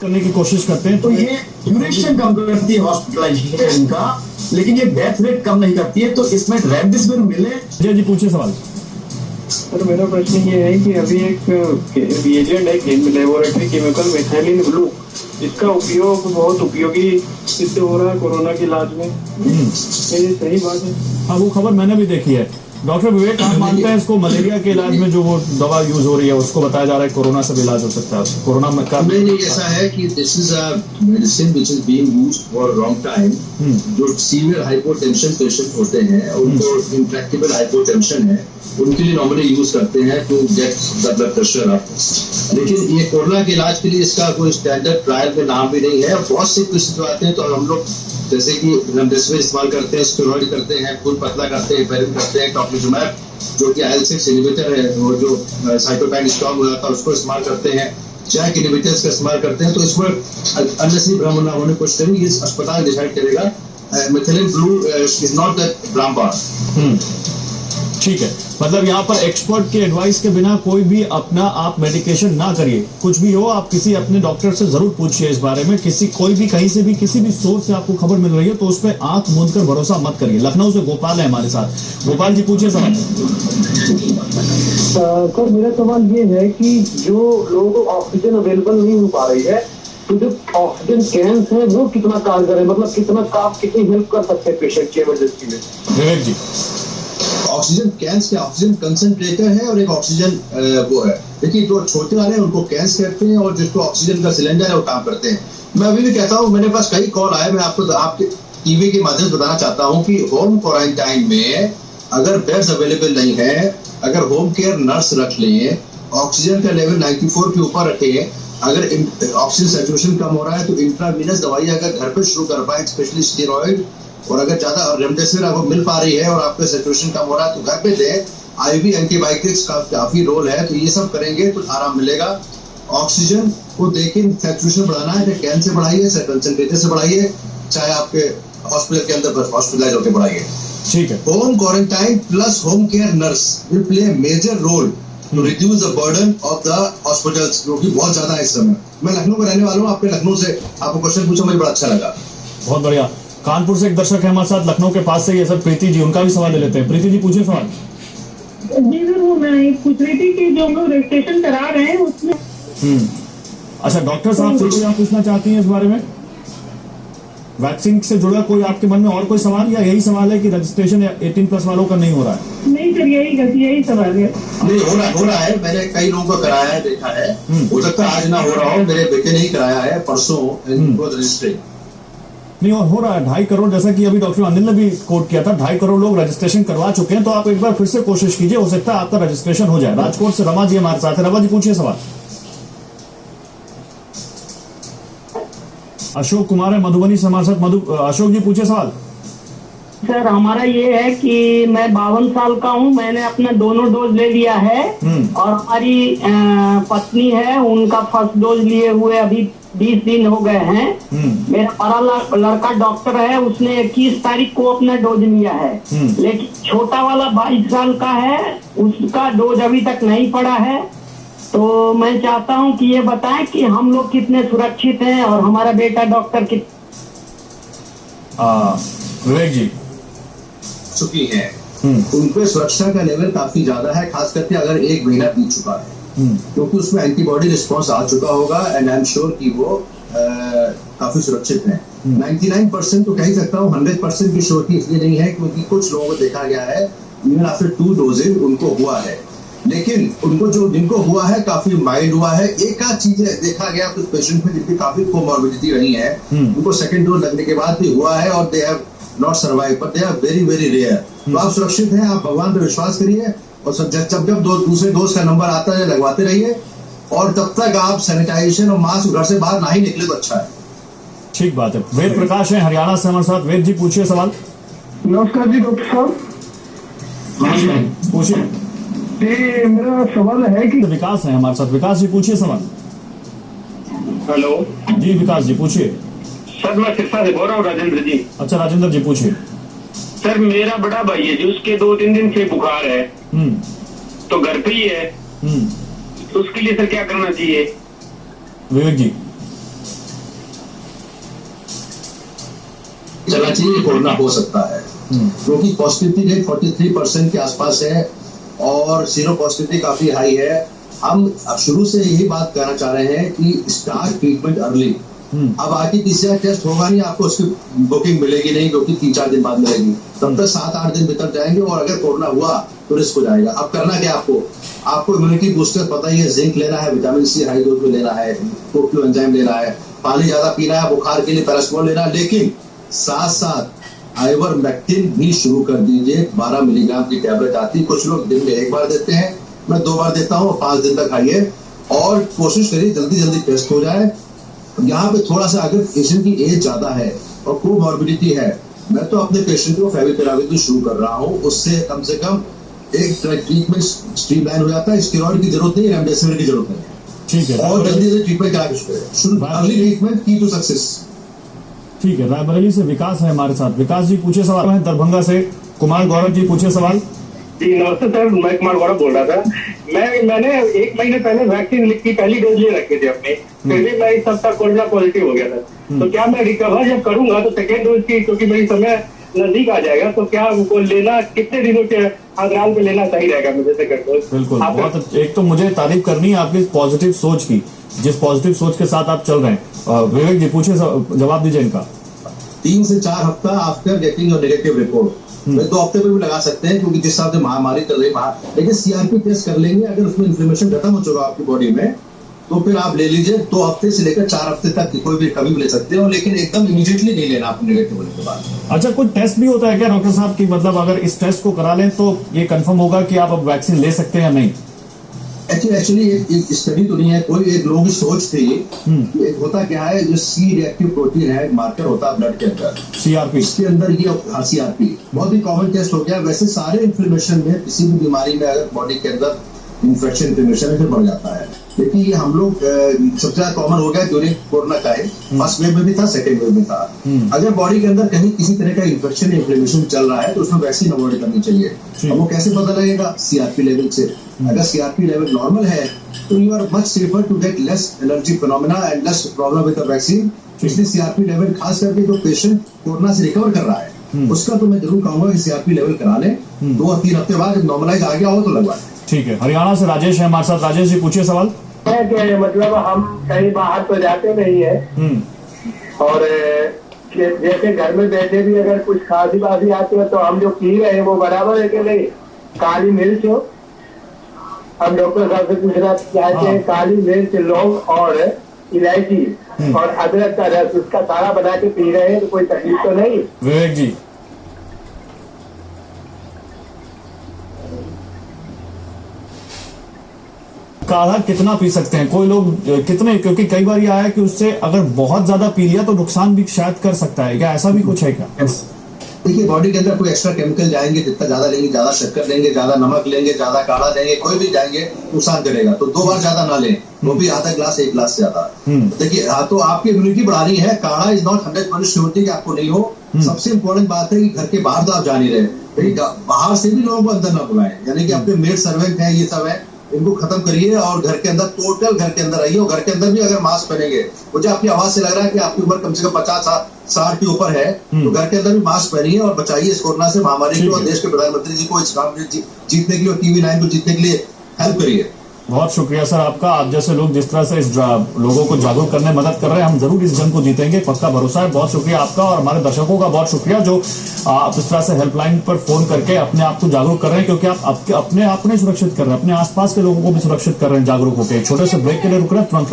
करने की कोशिश करते हैं तो ये ड्यूरेशन कम करती है हॉस्पिटलाइजेशन का, लेकिन ये डेथ रेट कम नहीं करती है। तो इसमें रेमडेसिविर मिले। जी पूछिए सवाल। सर मेरा प्रश्न ये है कि अभी एक रिएजेंट है लेबोरेटरी केमिकल मिथाइलिन ब्लू, इसका उपयोग बहुत उपयोगी सिद्ध हो रहा है कोरोना के इलाज में। ये सही बात है? हाँ, वो खबर मैंने भी देखी है। डॉक्टर विवेक, आप मानते हैं इसको मलेरिया के इलाज में जो वो दवा यूज हो रही है उसको बताया जा रहा है कोरोना से भी इलाज हो सकता है? कोरोना में का नहीं, ऐसा है कि this is a medicine which is being used for long time. जो सीवियर हाइपोटेंशन पेशेंट होते हैं, उनको इंट्रैक्टेबल हाइपोटेंशन है, उनके लिए नॉर्मली यूज करते हैं to get the blood pressure up. लेकिन ये कोरोना के इलाज के लिए इसका कोई स्टैंडर्ड ट्रायल में नाम भी नहीं है। बहुत से पेशेंट आते हैं तो हम लोग जैसे कि रेमडेसिविर इस्तेमाल करते हैं, स्टेरॉइड करते हैं, खून पतला करते हैं, हेपेरिन करते हैं, टोक्लिजुमैब जो कि IL-6 इनहिबिटर है, वो जो साइटोकाइन स्ट्रांग हो जाता है उसको इस्तेमाल करते हैं, जैक इनहिबिटर्स का इस्तेमाल करते हैं। तो इसमें अननेसेसरी भ्रम ना होने की कोशिश करें। ये अस्पताल डिसाइड करेगा। Methylene blue is not that रामबाण। ठीक है, मतलब यहाँ पर एक्सपर्ट के एडवाइस के बिना कोई भी अपना आप मेडिकेशन ना करिए। कुछ भी हो आप किसी अपने डॉक्टर से जरूर पूछिए इस बारे में। कोई भी कहीं से भी किसी भी सोर्स से आपको खबर मिल रही है तो उस पर आंख मूंद कर भरोसा मत करिए। लखनऊ से गोपाल है हमारे साथ। गोपाल जी पूछिए सवाल। सर मेरा सवाल ये है कि जो लोगों को ऑक्सीजन अवेलेबल नहीं हो पा रही है, तो जो ऑक्सीजन कैंस है वो कितना कारगर है, मतलब कितनी हेल्प कर सकते हैं पेशेंट की इमरजेंसी में? विवेक जी। ऑक्सीजन कैंस के ऑक्सीजन कंसंट्रेटर है और एक ऑक्सीजन वो है। देखिए, जो छोटे वाले हैं उनको कैंस कहते हैं और जिसको ऑक्सीजन का सिलेंडर है वो काम करते हैं। मैं अभी भी कहता हूँ, मेरे पास कई कॉल आए, मैं आपको आपके टीवी के माध्यम से बताना चाहता हूँ कि होम क्वारंटाइन में अगर बेड्स अवेलेबल नहीं है, अगर होम केयर नर्स रख लें, ऑक्सीजन का लेवल 94 के ऊपर रखें, अगर ऑक्सीजन सैचुरेशन कम हो रहा है तो इंट्रावीनस दवाई अगर घर पे शुरू कर पाए, स्पेशली स्टेरॉइड, और अगर ज्यादा रेमडेसिविर आपको मिल पा रही है और आपका सैचुरेशन कम हो रहा है तो घर पे दें। IV एंटीबायोटिक्स का काफी रोल है, तो ये सब करेंगे तो आराम मिलेगा। ऑक्सीजन को देखें, सैचुरेशन बढ़ाना है, चाहे कैन से बढ़ाइए, चाहे कंसंट्रेटर से बढ़ाइए, चाहे आपके हॉस्पिटल के अंदर हॉस्पिटलाइज होकर बढ़ाइए। ठीक है। Home quarantine plus home care nurse will play major role to reduce the burden of the hospitals, जो कि बहुत ज्यादा है इस समय। मैं लखनऊ का रहने वाला हूँ, आपने लखनऊ से आपको क्वेश्चन पूछा, मुझे बड़ा अच्छा लगा। बहुत बढ़िया। कानपुर से एक दर्शक है हमारे साथ, लखनऊ के पास से, ये सर प्रीति जी, उनका भी सवाल ले लेते हैं। प्रीति जी पूछिए सवाल। जी सर, वो मैं पूछ रही थी कि जो हम लोग रजिस्ट्रेशन करा रहे हैं उसमें अच्छा, डॉक्टर साहब से कोई आप पूछना चाहती हैं इस बारे में? वैक्सीन से जुड़ा कोई आपके मन में और कोई सवाल, या यही सवाल है कि रजिस्ट्रेशन 18+ वालों का नहीं हो रहा है? नहीं सर, यही सवाल है। नहीं, हो रहा है। मैंने कई लोगों को कराया है, देखा है। हो सकता है आज ना हो रहा हो, मेरे बेटे ने ही कराया है परसों रजिस्ट्रेशन। नहीं, और हो रहा है 2.5 करोड़, जैसा कि अभी डॉक्टर अनिल ने भी कोट किया था, 2.5 करोड़ लोग रजिस्ट्रेशन करवा चुके हैं। तो आप एक बार फिर से कोशिश कीजिए, हो सकता है आपका रजिस्ट्रेशन हो जाए। राजकोट से रमा जी हमारे साथ है। रमा जी पूछिए सवाल। अशोक कुमार है मधुबनी से हमारे साथ। अशोक जी पूछिए सवाल। सर हमारा ये है कि मैं 52 साल का हूँ, मैंने अपना दोनों डोज ले लिया है और हमारी पत्नी है, उनका फर्स्ट डोज लिए हुए अभी 20 दिन हो गए हैं। मेरा बड़ा लड़का डॉक्टर है, उसने 21 तारीख को अपना डोज लिया है, लेकिन छोटा वाला 22 साल का है, उसका डोज अभी तक नहीं पड़ा है। तो मैं चाहता हूं कि ये बताएं कि हम लोग कितने सुरक्षित हैं और हमारा बेटा डॉक्टर विवेक जी चुकी है, उनपे सुरक्षा का लेवल काफी ज्यादा है, खास करके अगर 1 महीना बीत चुका है, क्योंकि उसमें एंटीबॉडी रिस्पॉन्स आ चुका होगा एंड आई एम श्योर कि वो काफी सुरक्षित है। 99% तो कह ही सकता हूँ, 100% की श्योरिटी इसलिए नहीं है क्योंकि कुछ लोगों को देखा गया है इवन आफ्टर 2 डोजेज उनको हुआ है, लेकिन उनको जिनको हुआ है काफी माइल्ड हुआ है। एक आध चीजें देखा गया कुछ पेशेंट में जिनकी काफी कोमॉर्बिडिटी रही है, उनको सेकंड डोज लगने के बाद भी हुआ है और they have not survive, but they are very very rare. तो आप सुरक्षित हैं, आप भगवान पर विश्वास करिए और जब दूसरे डोज का नंबर आता है लगवाते रहिए, और तब तक आप सैनिटाइजेशन और मास्क घर से बाहर ना ही निकले तो अच्छा है। ठीक बात है। वेद प्रकाश है हरियाणा से हमारे साथ। वेद जी पूछिए सवाल। नमस्कार जी डॉक्टर साहब। पूछिए। मेरा सवाल है कि विकास है हमारे साथ। विकास जी पूछिए सवाल। हेलो जी विकास जी पूछिए। सर मैं सिरसा से बोल रहा हूँ, राजेंद्र जी। अच्छा राजेंद्र जी पूछिए। सर मेरा बड़ा भाई है जी, उसके 2-3 दिन से बुखार है, तो घर पे ही है, तो उसके लिए सर क्या करना चाहिए? विवेक जी। चलना चाहिए, कोरोना हो सकता है, क्योंकि पॉजिटिविटी रेट 43% के आसपास है और सीरो पॉजिटिविटी काफी हाई है। हम अब शुरू से यही बात कहना चाह रहे हैं कि स्टार्ट ट्रीटमेंट अर्ली। अब RT-PCR टेस्ट होगा नहीं, आपको उसकी बुकिंग मिलेगी नहीं, क्योंकि 3-4 दिन बाद मिलेगी, तब तक 7-8 दिन बीत जाएंगे और अगर कोरोना हुआ तो रिस्क हो जाएगा। अब करना क्या आपको इम्यूनिटी बूस्टर पता ही है, जिंक लेना है, विटामिन C हाई डोज में लेना है, कोक्यू एंजाइम लेना है, पानी ज्यादा पीना है, बुखार के लिए पैरासिटामोल लेना है, लेकिन साथ साथ आइवरमेक्टिन भी शुरू कर दीजिए। 12 मिलीग्राम की टैबलेट आती है, कुछ लोग दिन में 1 बार देते हैं, मैं 2 बार देता हूँ, 5 दिन तक खाइए और कोशिश करिए जल्दी टेस्ट हो जाए। यहाँ पे थोड़ा सा अगर पेशेंट की एज ज्यादा है और कोमॉर्बिडिटी है, मैं तो अपने पेशेंट को फेविपिराविर शुरू कर रहा हूँ, उससे कम से कम एक ट्रीटमेंट स्ट्रीमलाइन हो जाता है। स्टेरॉइड की जरूरत नहीं, रेमडेसिविर की जरूरत नहीं है। ठीक है, और जल्दी ट्रीटमेंट करा के अर्ली ट्रीटमेंट की टू सक्सेस। ठीक है, रायबरेली से विकास है हमारे साथ। विकास जी पूछे सवाल है। दरभंगा से कुमार गौरव जी पूछे सवाल। जी नमस्ते सर, मैं कुमार गौरव बोल रहा था। मैंने 1 महीने पहले वैक्सीन की पहली डोज ले रखी थी अपनी, फिर भी मैं इस सप्ताह कोरोना पॉजिटिव हो गया था। तो क्या मैं रिकवर जब करूंगा तो सेकेंड डोज की, क्योंकि मेरी समय नजदीक आ जाएगा, तो क्या उनको लेना कितने दिनों के अंतराल पे लेना सही रहेगा मुझे सेकेंड डोज? बिल्कुल, बहुत एक तो मुझे तारीफ करनी है आपकी पॉजिटिव सोच की, जिस पॉजिटिव सोच के साथ आप चल रहे हैं। विवेक जी पूछे, जवाब दीजिए इनका। 3 से 4 हफ्ता after getting your negative report, 2 हफ्ते में भी लगा सकते हैं, क्योंकि जिस हिसाब से महामारी चल रही है, लेकिन CRP टेस्ट कर लेंगे, अगर उसमें इन्फ्लेमेशन खत्म हो चुका आपकी बॉडी में तो फिर आप ले लीजिए। 2 हफ्ते से लेकर 4 हफ्ते तक कोई भी कभी भी ले सकते हो, लेकिन एकदम इमीडिएटली नहीं लेना आपको नेगेटिव होने के बाद। अच्छा, कोई टेस्ट भी होता है क्या डॉक्टर साहब की, मतलब अगर इस टेस्ट को करा लें तो ये कंफर्म होगा कि आप अब वैक्सीन ले सकते हैं या नहीं? एक्चुअली एक स्टडी तो नहीं है, कोई एक लोगों की सोच थी। एक होता क्या है, जो C रिएक्टिव प्रोटीन है, मार्कर होता है ब्लड के अंदर, CRP, इसके अंदर ये CRP बहुत ही कॉमन टेस्ट हो गया। वैसे सारे इन्फ्लेमेशन में, किसी भी बीमारी में अगर बॉडी के अंदर इन्फेक्शन इन्फ्लेमेशन फिर बढ़ जाता है, लेकिन ये हम लोग सबसे ज्यादा कॉमन हो गया during corona time. First wave में भी था, सेकेंड वेव में था। अगर बॉडी के अंदर कहीं किसी तरह का इन्फेक्शन इन्फ्लेमेशन चल रहा है तो उसमें वैक्सीन अवॉइड करनी चाहिए। अब वो कैसे पता लगेगा? CRP लेवल से। अगर CRP लेवल नॉर्मल है तो you are much safer to get less allergy phenomena and less problem with the vaccine. इसलिए CRP लेवल खास करके जो पेशेंट कोरोना से रिकवर कर रहा है उसका तो मैं जरूर कहूंगा कि CRP लेवल करा लें। 2-3 हफ्ते बाद जब नॉर्मलाइज आ गया हो तो लगवा लें। ठीक है, हरियाणा से राजेश है हमारे साथ। राजेश जी पूछिए सवाल। मतलब हम कहीं बाहर तो जाते नहीं है, और जैसे घर में बैठे भी अगर कुछ खांसी बासी आती है तो हम जो पी रहे हैं वो बराबर है कि नहीं? काली मिर्च हो, हम डॉक्टर साहब से पूछना चाहते हैं, काली मिर्च, लौंग और इलायची और अदरक का रस, उसका सारा बना के पी रहे हैं तो कोई तकलीफ तो नहीं? विवेक जी। काढ़ा कितना पी सकते हैं कोई लोग, कितने? क्योंकि कई बार ये आया कि उससे अगर बहुत ज्यादा पी लिया तो नुकसान भी शायद कर सकता है, क्या ऐसा भी कुछ है क्या? देखिए, बॉडी के अंदर कोई एक्स्ट्रा केमिकल जाएंगे, जितना ज्यादा लेंगे, ज्यादा शक्कर लेंगे, ज्यादा नमक लेंगे, ज्यादा काढ़ा लेंगे, कोई भी जाएंगे नुकसान करेगा। तो 2 बार ज्यादा ना लें, वो भी आधा ग्लास 1 ग्लास से ज्यादा। देखिए, तो आपकी इम्यूनिटी बढ़ानी है। काढ़ा इज नॉट 100% श्योरिटी कि आपको नहीं हो। सबसे इंपॉर्टेंट बात है कि घर के बाहर तो आप जा नहीं रहे, बाहर से भी लोगों को अंदर ना बुलाएं, यानी कि आपके मेड सर्वेंट है, ये सब है, इनको खत्म करिए और घर के अंदर टोटल घर के अंदर आइए। और घर के अंदर भी अगर मास्क पहनेंगे, मुझे आपकी आवाज से लग रहा है कि आपकी उम्र कम से कम 50-60 के ऊपर है, तो घर के अंदर भी मास्क पहनिए और बचाइए इस कोरोना से महामारी को। और देश के प्रधानमंत्री जी को इस काम में जीतने के लिए, TV9 को जीतने के लिए हेल्प करिए। बहुत शुक्रिया सर आपका। आप जैसे लोग जिस तरह से इस लोगों को जागरूक करने में मदद कर रहे हैं, हम जरूर इस जंग को जीतेंगे, पक्का भरोसा है। बहुत शुक्रिया आपका और हमारे दर्शकों का बहुत शुक्रिया जो आप इस तरह से हेल्पलाइन पर फोन करके अपने आप को जागरूक कर रहे हैं, क्योंकि आप अपने आप को नहीं सुरक्षित कर रहे हैं, अपने आसपास के लोगों को भी सुरक्षित कर रहे हैं जागरूक होकर। छोटे से ब्रेक के लिए रुक रहे हैं, तुरंत